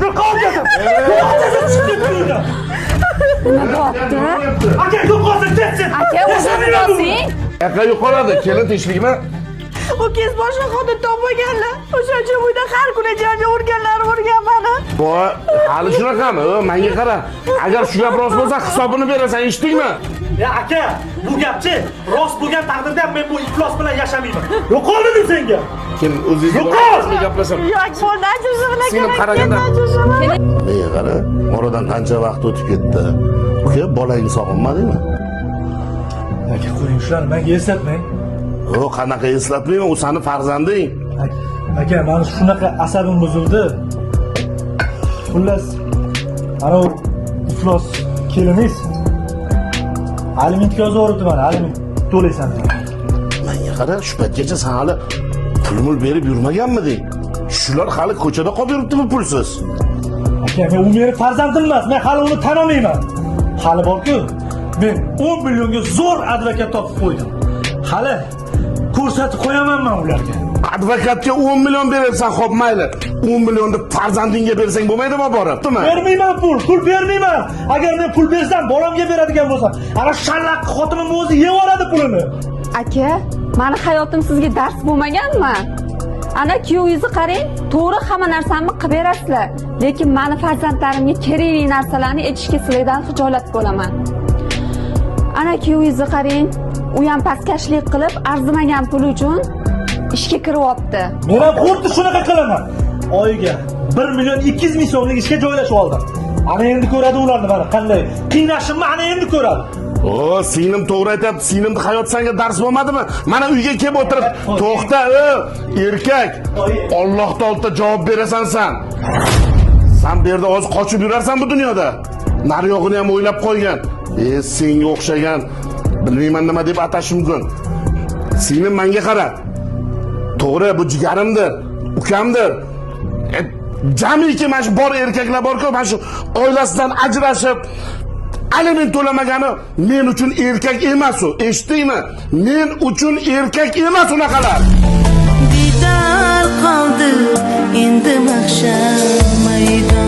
Yo'qolgadim. Chiqib turdi. Nima bo'pti? Aka yo'qolsa ketsin. Aka o'zing. Aka yo'qoladi, kelin tinchlikmi? U kez boshqa xotin topmaganlar. O'sha uchun uyda har kuni jonga urgan mani. Voy, hali shunaqami? Menga qara. Agar shu gap rost bo'lsa, hisobini berasan, eshitdingmi? Ya aka, bu gapchi rost bo'lgan taqdirda men bu iflos bilan yashamayman. Yo'qoldim senga. Kim o'zingiz Yo'qol! gaplasham? Yo'q, bo'ldi, ajrashib Seni qaraganda. Menga qara, oradan qancha vaqt o'tib ketdi. Uka, bolangni sog'inmadingmi? Aka, qo'ying shularni menga eslatmang. Yo'q, qanaqa eslatmayman, u seni farzanding. Aka, mana shunaqa asabim buzildi. Xullas, ana u iflos keliniz alimentiga yozib yuboribdi mana, aliment to'laysan degan. Menga qara, shu paytgacha sen hali pul berib yurmaganmiding? Shular hali ko'chada qolib yuribdimi pulsiz? Aka, men u meni farzandim emas, men hali uni tanimayman. Hali bor-ku, men 10 millionga zo'r advokat topib qo'ydim. Hali ko'rsatib qo'yaman men ularga. Advokatga 10 million bersan, xo'p mayli. 10 millionni farzandingga bersang bo'lmaydimi, boribdimi? Bermayman pul bermayman. Agar men pul bersam, bolamga beradigan bo'lsam, ana shallaq xotinim o'zi yeb oladi pulini. Aka, meni hayotim sizga dars bo'lmaganmi? Ana kuyovingizni qarang, to'g'ri hamma narsamni qilib berasizlar, lekin meni farzandlarimga kerakli narsalarni etishga sizlardan hijolat bo'laman. Ana kuyovingizni qarang, u ham pastkashlik qilib, arzimagan pul uchun ishga kiryapti. Men ham xuddi shunaqa qilaman. Oyiga 1 million 200 ming so'mlik ishga joylashib oldim. Ana endi ko'radi ularni mana qanday qiynashimni ana endi ko'radi. O, singlim to'g'ri aytibdi. Singlimni hayot senga dars bo'lmadimi? Mana uyga kelib o'tirib, to'xta, erkak. Allohga oldida javob berasan sen. Sen bu yerda o'z qochib yurarsan bu dunyoda. Nari yo'g'ini ham o'ylab qo'ygan. Senga o'xshagan bilmayman nima deb atash mumkin. Singlim menga qara. To'g'ri, bu jigarimdir, ukamdir. Jamiki mana shu bor erkaklar bor-ku, mana shu oilasidan ajrashib aliment to'lamagani men uchun erkak emas u. Eshitdingmi? Men uchun erkak emas unaqalar. Didar qoldi endi mahshar maydon.